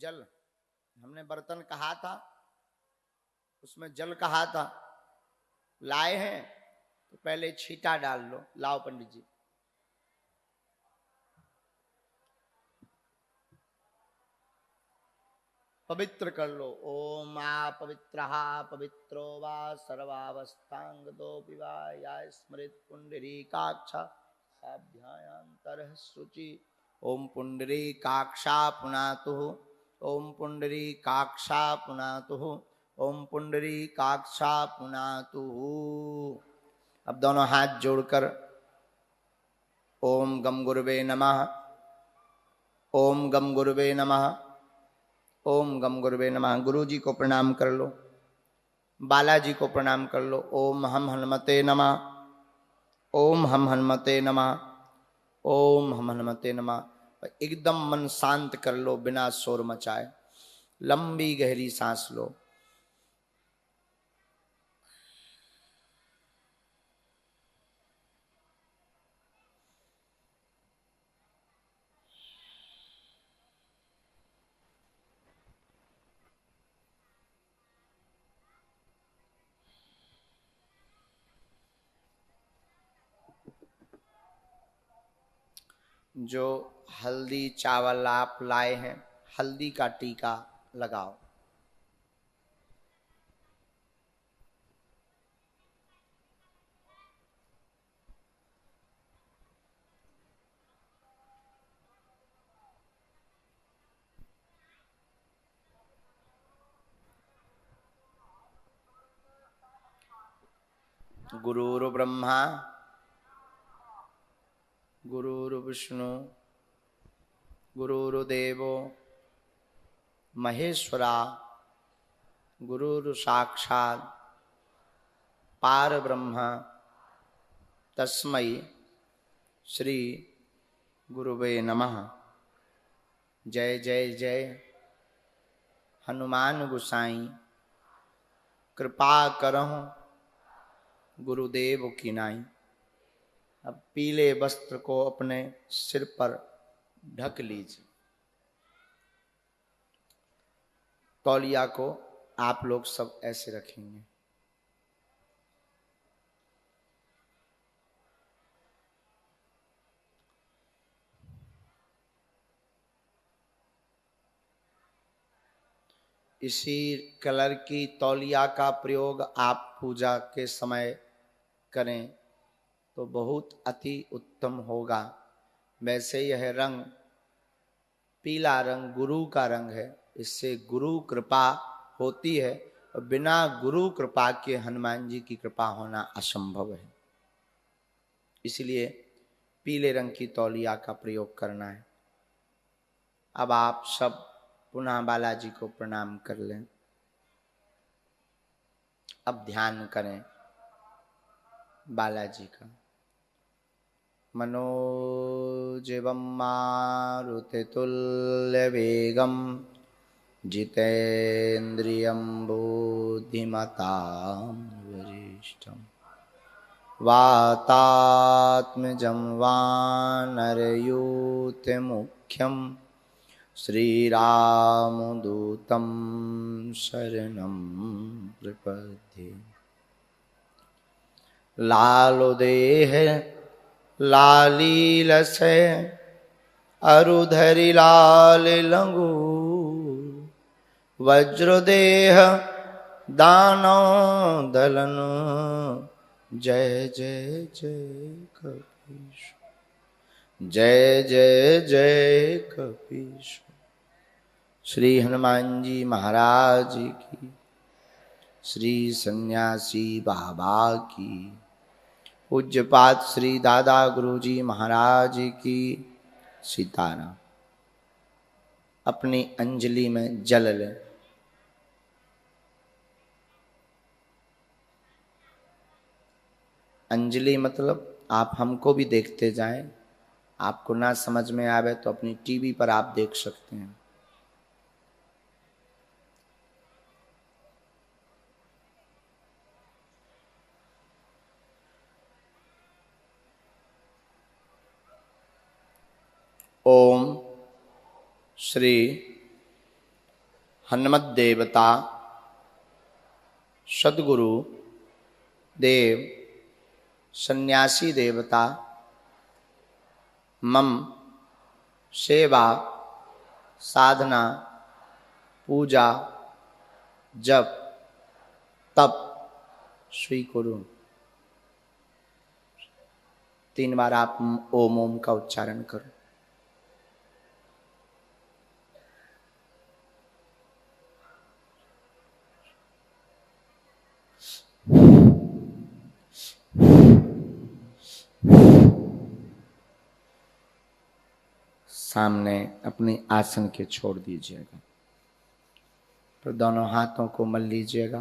जल, हमने बर्तन कहा था, उसमें जल कहा था, लाए हैं तो पहले छींटा डाल लो। लाओ पंडित जी। पवित्र कर लो। ओम आ पवित्र पवित्रो वा सर्वावस्थांगतो विवा या स्मृत पुंडरीकाक्षा साभ्यायांतर शुचि। ओम पुंडरीकाक्षा पुनातु। ओम पुंडरीकाक्षा पुनातु। ओम पुंडरीकाक्षा पुनातु। अब दोनों हाथ जोड़कर ओम गम गुरुवे नमः, ओम गम गुरुवे नमः, ओम गम गुरुवे नमः। गुरु जी को प्रणाम कर लो, बालाजी को प्रणाम कर लो। ओम हम हनुमते नमः, ओम हम हनुमते नमः, ओम हम हनुमते नमः। एकदम मन शांत कर लो बिना शोर मचाए। लंबी गहरी सांस लो। जो हल्दी चावल आप लाए हैं, हल्दी का टीका लगाओ। गुरुर्ब्रह्मा गुरुर्विष्णु गुरुर्देवो महेश्वरा गुरुर्साक्षात् पारब्रह्म तस्मै श्री गुरुवे नमः। जय जय जय हनुमान गोसाई, कृपा करहु गुरुदेव की नाई। अब पीले वस्त्र को अपने सिर पर ढक लीजिए। तौलिया को आप लोग सब ऐसे रखेंगे। इसी कलर की तौलिया का प्रयोग आप पूजा के समय करें तो बहुत अति उत्तम होगा। वैसे यह रंग पीला रंग गुरु का रंग है, इससे गुरु कृपा होती है और बिना गुरु कृपा के हनुमान जी की कृपा होना असंभव है। इसलिए पीले रंग की तौलिया का प्रयोग करना है। अब आप सब पुनः बालाजी को प्रणाम कर लें। अब ध्यान करें बालाजी का। मनोजवं मारुतितुल्यवेगं जितेन्द्रियं बुद्धिमतां वरिष्ठं वातात्मजं वानरयूथमुख्यं श्रीरामदूतं शरणं प्रपद्ये। लालो देह लालीलसे अरुधरि लाल लंगू वज्रदेह दानो दलन जय जय जय कपीश जय जय जय कपीश। श्री हनुमान जी महाराज की, श्री सन्यासी बाबा की, पूज्यपाद श्री दादा गुरुजी महाराज की सीताराम। अपनी अंजलि में जल लें। अंजलि मतलब आप हमको भी देखते जाएं। आपको ना समझ में आवे तो अपनी टीवी पर आप देख सकते हैं। ओम श्री हनुमत देवता सद्गुरु देव सन्यासी देवता मम सेवा साधना पूजा जप तप स्वीकुरु। 3 बार आप ओम ओम का उच्चारण करो। सामने अपने आसन के छोड़ दीजिएगा, फिर दोनों हाथों को मल लीजिएगा।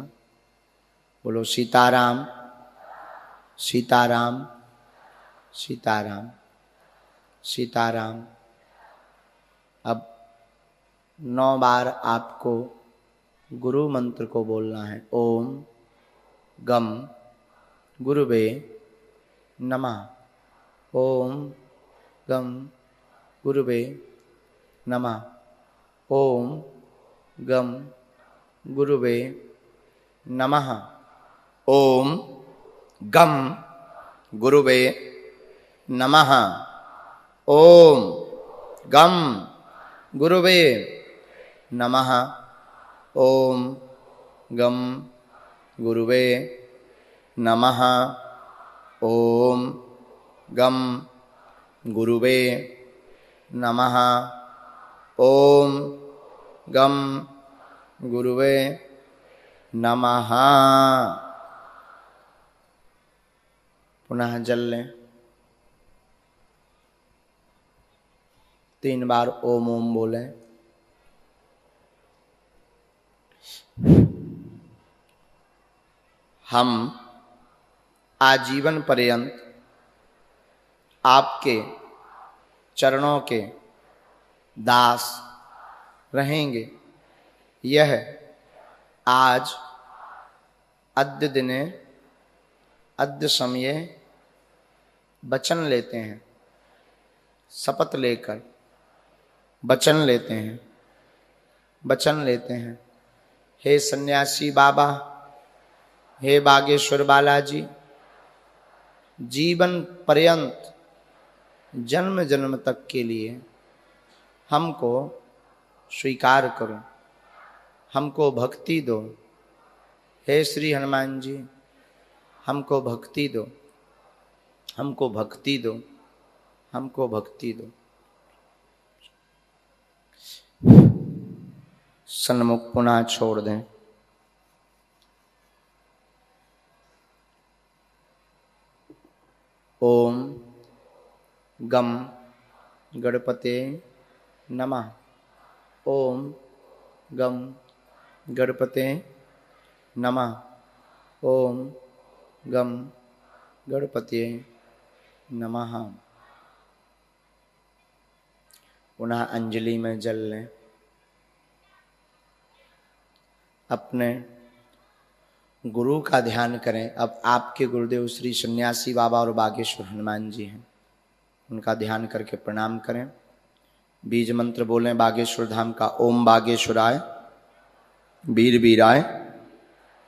बोलो सीताराम सीताराम सीताराम सीताराम। अब 9 बार आपको गुरु मंत्र को बोलना है। ओम गम गुरुवे नमः। ओम गम गुरुवे नमः। ओम गम गुरुवे नमः। ओम गम गुरुवे नमः। ओम गम गुरुवे नमः। ओम गम गुरुवे नमः। ओम गम गुरुवे नमः। ओम गम गुरुवे नमः। पुनः जल लें। 3 बार ओम ओम बोलें। हम आजीवन पर्यंत आपके चरणों के दास रहेंगे। यह आज अद्य दिने अद्य समये वचन लेते हैं, शपथ लेकर वचन लेते हैं, वचन लेते हैं। हे सन्यासी बाबा, हे बागेश्वर बालाजी, जीवन पर्यंत जन्म जन्म तक के लिए हमको स्वीकार करो, हमको भक्ति दो। हे श्री हनुमान जी, हमको भक्ति दो, हमको भक्ति दो, हमको भक्ति दो। सन्मुख पुनः छोड़ दें। ओम गम गणपते नमः। ओम गम गणपते नमः। ओम गम गणपते नमः। पुनः अंजलि में जल लें। अपने गुरु का ध्यान करें। अब आपके गुरुदेव श्री सन्यासी बाबा और बागेश्वर हनुमान जी हैं, उनका ध्यान करके प्रणाम करें। बीज मंत्र बोलें बागेश्वर धाम का। ओम बागेश्वराय वीर वीराय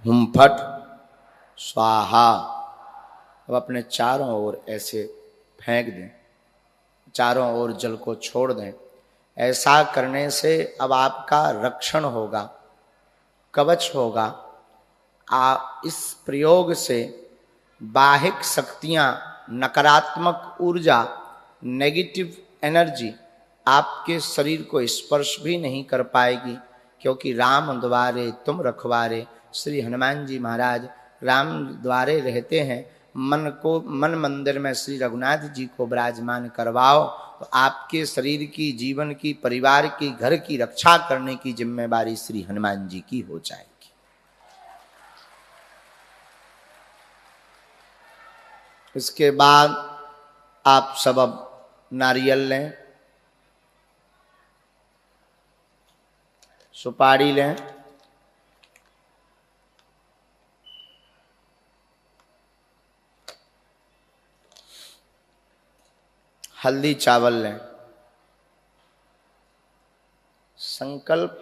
हुम फट स्वाहा। अब अपने चारों ओर ऐसे फेंक दें, चारों ओर जल को छोड़ दें। ऐसा करने से अब आपका रक्षण होगा, कवच होगा। इस प्रयोग से बाहिक शक्तियां, नकारात्मक ऊर्जा, नेगेटिव एनर्जी आपके शरीर को स्पर्श भी नहीं कर पाएगी, क्योंकि राम द्वारे तुम रखवारे। श्री हनुमान जी महाराज राम द्वारे रहते हैं। मन मंदिर में श्री रघुनाथ जी को विराजमान करवाओ तो आपके शरीर की, जीवन की, परिवार की, घर की रक्षा करने की जिम्मेदारी श्री हनुमान जी की हो जाएगी। इसके बाद आप सब अब नारियल लें, सुपारी लें, हल्दी चावल लें। संकल्प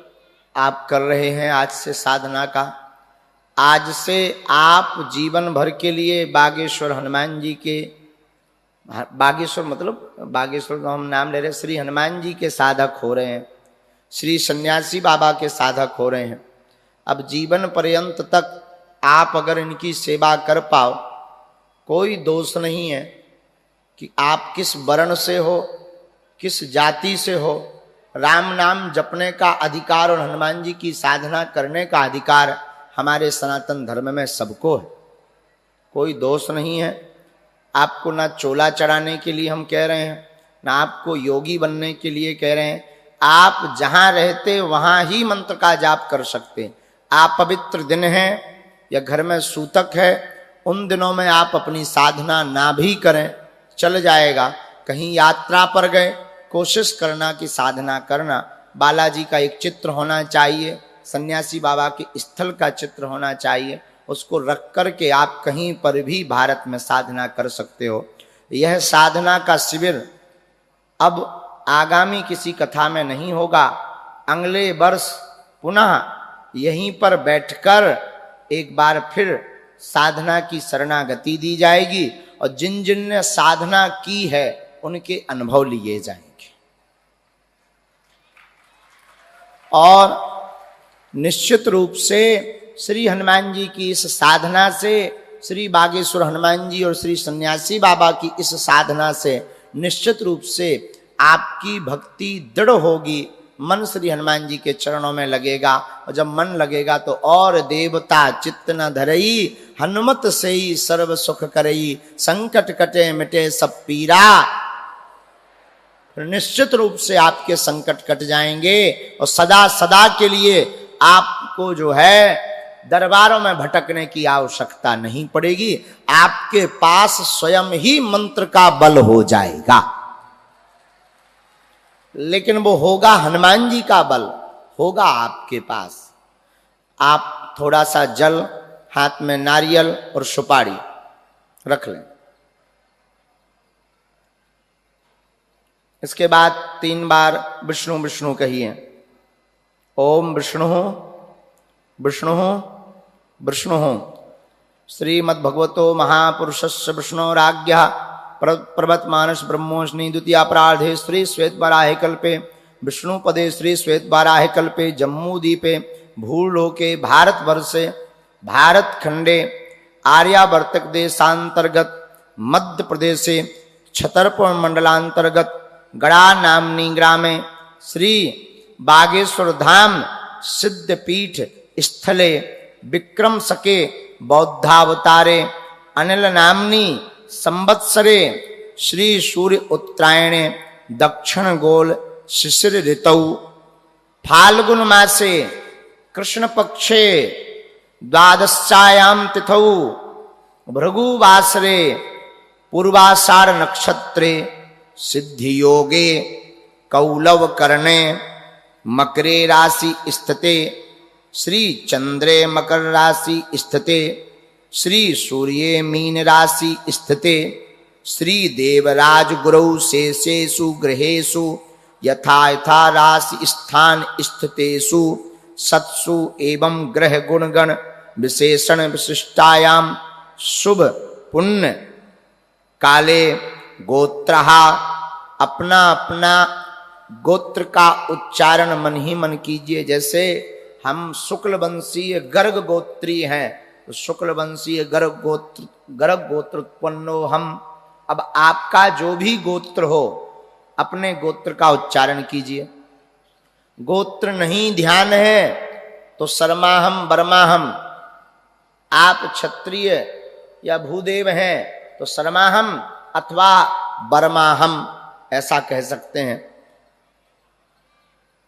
आप कर रहे हैं आज से साधना का। आज से आप जीवन भर के लिए बागेश्वर हनुमान जी के, बागेश्वर मतलब बागेश्वर का हम नाम ले रहे हैं, श्री हनुमान जी के साधक हो रहे हैं, श्री सन्यासी बाबा के साधक हो रहे हैं। अब जीवन पर्यंत तक आप अगर इनकी सेवा कर पाओ, कोई दोष नहीं है कि आप किस वर्ण से हो, किस जाति से हो, राम नाम जपने का अधिकार और हनुमान जी की साधना करने का अधिकार हमारे सनातन धर्म में सबको है, कोई दोष नहीं है। आपको ना चोला चढ़ाने के लिए हम कह रहे हैं, ना आपको योगी बनने के लिए कह रहे हैं। आप जहां रहते वहां ही मंत्र का जाप कर सकते हैं। आप पवित्र दिन है या घर में सूतक है, उन दिनों में आप अपनी साधना ना भी करें, चल जाएगा। कहीं यात्रा पर गए, कोशिश करना कि साधना करना। बालाजी का एक चित्र होना चाहिए, सन्यासी बाबा के स्थल का चित्र होना चाहिए, उसको रख कर के आप कहीं पर भी भारत में साधना कर सकते हो। यह साधना का शिविर अब आगामी किसी कथा में नहीं होगा, अगले वर्ष पुनः यहीं पर बैठकर एक बार फिर साधना की शरणागति दी जाएगी और जिन जिन ने साधना की है उनके अनुभव लिए जाएंगे। और निश्चित रूप से श्री हनुमान जी की इस साधना से, श्री बागेश्वर हनुमान जी और श्री सन्यासी बाबा की इस साधना से निश्चित रूप से आपकी भक्ति दृढ़ होगी, मन श्री हनुमान जी के चरणों में लगेगा। और जब मन लगेगा तो और देवता चित्त न धरई, हनुमत से ही सर्व सुख करई, संकट कटे मिटे सब पीरा। निश्चित रूप से आपके संकट कट जाएंगे और सदा सदा के लिए आपको जो है दरबारों में भटकने की आवश्यकता नहीं पड़ेगी। आपके पास स्वयं ही मंत्र का बल हो जाएगा, लेकिन वो होगा हनुमान जी का बल होगा आपके पास। आप थोड़ा सा जल, हाथ में नारियल और सुपारी रख लें। इसके बाद 3 बार विष्णु विष्णु कहिए। ओम विष्णु विष्णु विष्णु। श्रीमद्भगवतो महापुरुषस्य विष्णोराज्ञः प्रवर्तमानस्य ब्रह्मोष्णी द्वितीया प्रार्धे श्री श्वेत वाराहे कल्पे विष्णुपदे श्री श्वेत वाराहे कल्पे जम्मूद्वीपे भूलोके भारतवर्षे भारतखंडे आर्यावर्तक देशांतर्गत मध्य प्रदेशे छतरपुर मंडलांतर्गत गड़ा नामनी ग्रामे श्री बागेश्वर धाम सिद्धपीठ स्थले विक्रम सके बौद्धावतारे अनिल नामनी संवत्सरे श्री सूर्य उत्तरायणे दक्षिण गोल शिशिर ऋतौ फाल्गुन मासे कृष्ण पक्षे द्वादशायाम तिथौ भृगुवासरे पूर्वाषाढ़ नक्षत्रे सिद्धि योगे कौलव करणे मकरे राशि स्थिते श्री चंद्रे मकर राशि स्थिते श्री सूर्ये मीन राशि स्थिते श्री देवराज गुरौ शेषेषु ग्रहेषु यथा यथा राशि स्थान स्थितेषु सत्सु एवं ग्रह गुणगण विशेषण विशिष्टायाम शुभ पुण्य काले गोत्रहा। अपना अपना गोत्र का उच्चारण मन ही मन कीजिए। जैसे हम शुक्ल वंशीय गर्ग गोत्री हैं तो शुक्ल वंशीय गर्ग गोत्र उत्पन्नो हम। अब आपका जो भी गोत्र हो अपने गोत्र का उच्चारण कीजिए। गोत्र नहीं ध्यान है तो शर्माहम बर्माहम। आप क्षत्रिय या भूदेव हैं तो शर्माहम अथवा बर्माहम ऐसा कह सकते हैं।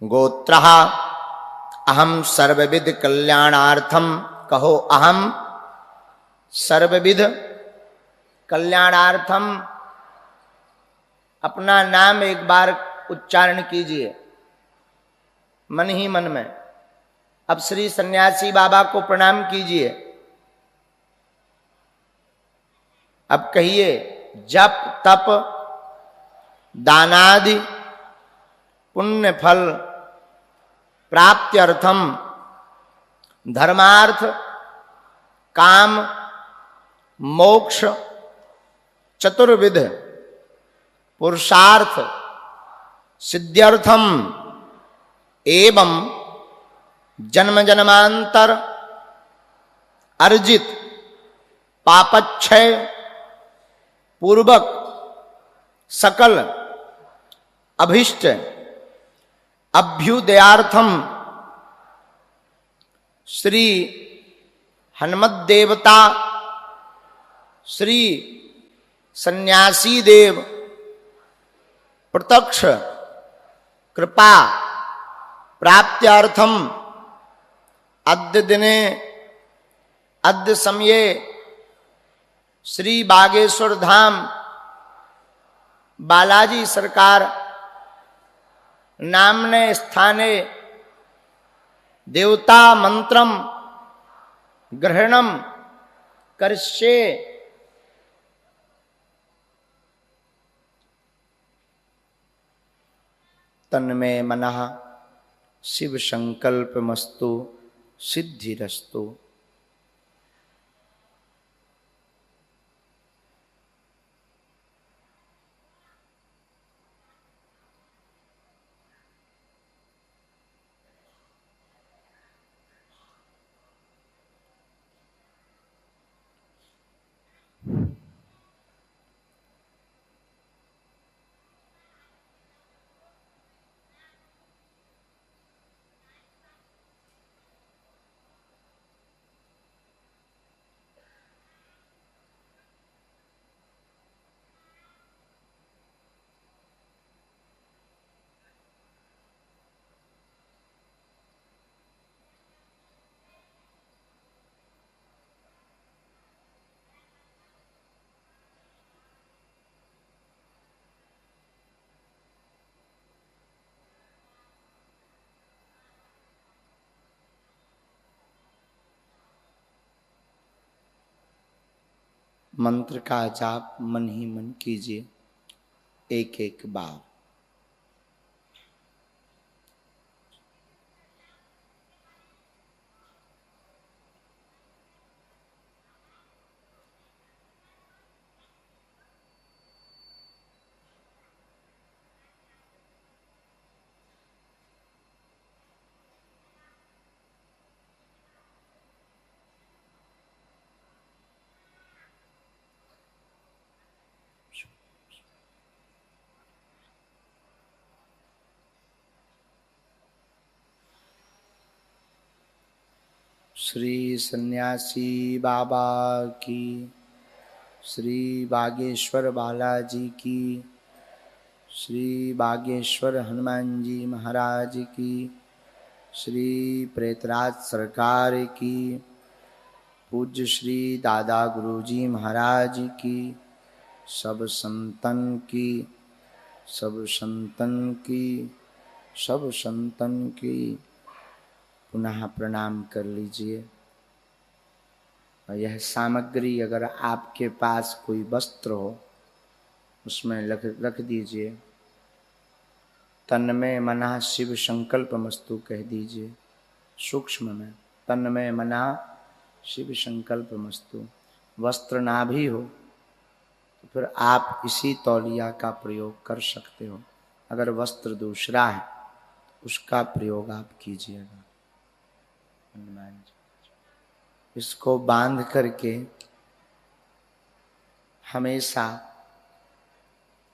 गोत्रः अहम सर्वविध कल्याणार्थम। कहो अहम सर्वविध कल्याणार्थम। अपना नाम एक बार उच्चारण कीजिए मन ही मन में। अब श्री सन्यासी बाबा को प्रणाम कीजिए। अब कहिए जप तप दानादि पुण्य फल प्राप्त्यर्थम धर्मार्थ काम मोक्ष चतुर्विध पुरुषार्थ सिद्ध्यर्थम एवं जन्म जन्मांतर अर्जित पापक्षय पूर्वक सकल अभिष्ट अभ्युदयार्थम श्री हनुमत देवता श्री सन्यासी देव प्रत्यक्ष कृपा प्राप्त्यार्थम अद्य दिने अद्य समये श्री बागेश्वर धाम बालाजी सरकार नामने स्थाने देवता मंत्रम ग्रहणम करिष्ये। तन्मे मनः शिव संकल्पमस्तु सिद्धिरस्तु। मंत्र का जाप मन ही मन कीजिए एक एक बार। श्री सन्यासी बाबा की, श्री बागेश्वर बालाजी की, श्री बागेश्वर हनुमान जी महाराज की, श्री प्रेतराज सरकार की, पूज्य श्री दादा गुरुजी महाराज की, सब संतन की, सब संतन की, सब संतन की पुनः प्रणाम कर लीजिए। और यह सामग्री अगर आपके पास कोई वस्त्र हो उसमें रख दीजिए। तन्मय मनः शिव संकल्पमस्तु कह दीजिए सूक्ष्म में, तन्मय मनः शिव संकल्पमस्तु। वस्त्र ना भी हो तो फिर आप इसी तौलिया का प्रयोग कर सकते हो। अगर वस्त्र दूसरा है उसका प्रयोग आप कीजिएगा। इसको बांध करके हमेशा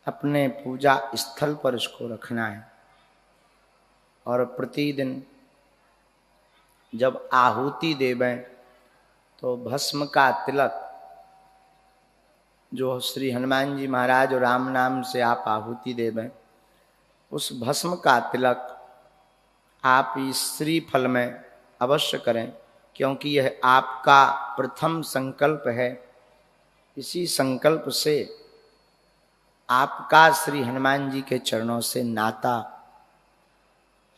अपने पूजा स्थल पर इसको रखना है। और प्रतिदिन जब आहुति देवें तो भस्म का तिलक जो श्री हनुमान जी महाराज और राम नाम से आप आहुति देवें, उस भस्म का तिलक आप इस श्रीफल में अवश्य करें, क्योंकि यह आपका प्रथम संकल्प है। इसी संकल्प से आपका श्री हनुमान जी के चरणों से नाता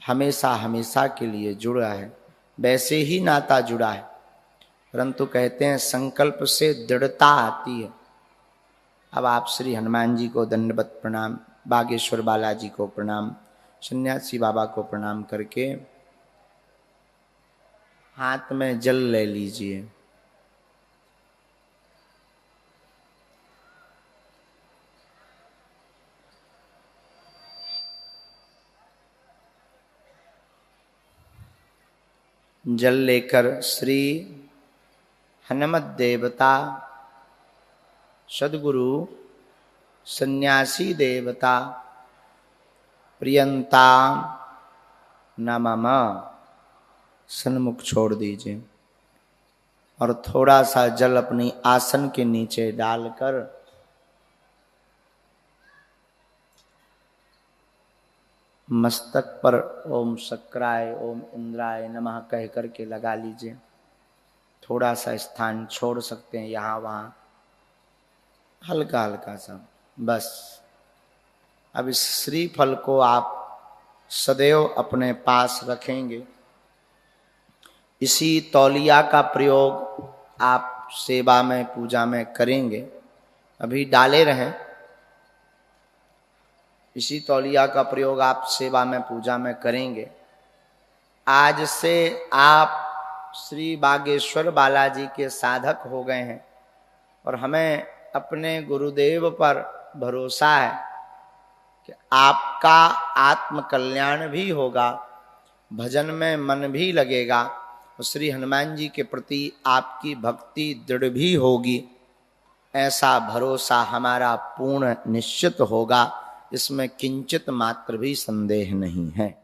हमेशा हमेशा के लिए जुड़ा है। वैसे ही नाता जुड़ा है, परंतु कहते हैं संकल्प से दृढ़ता आती है। अब आप श्री हनुमान जी को दंडवत प्रणाम, बागेश्वर बालाजी को प्रणाम, सन्यासी बाबा को प्रणाम करके हाथ में जल ले लीजिए। जल लेकर श्री हनुमत देवता, सद्गुरु, सन्यासी देवता प्रियंता नमः सन्मुख छोड़ दीजिए और थोड़ा सा जल अपनी आसन के नीचे डालकर मस्तक पर ओम शक्राय ओम इंद्राय नमः कह करके लगा लीजिए। थोड़ा सा स्थान छोड़ सकते हैं यहाँ वहाँ, हल्का हल्का सा बस। अब इस श्रीफल को आप सदैव अपने पास रखेंगे। इसी तौलिया का प्रयोग आप सेवा में पूजा में करेंगे। अभी डाले रहें। इसी तौलिया का प्रयोग आप सेवा में पूजा में करेंगे। आज से आप श्री बागेश्वर बालाजी के साधक हो गए हैं और हमें अपने गुरुदेव पर भरोसा है कि आपका आत्म कल्याण भी होगा, भजन में मन भी लगेगा और श्री हनुमान जी के प्रति आपकी भक्ति दृढ़ भी होगी। ऐसा भरोसा हमारा पूर्ण निश्चित होगा, इसमें किंचित मात्र भी संदेह नहीं है।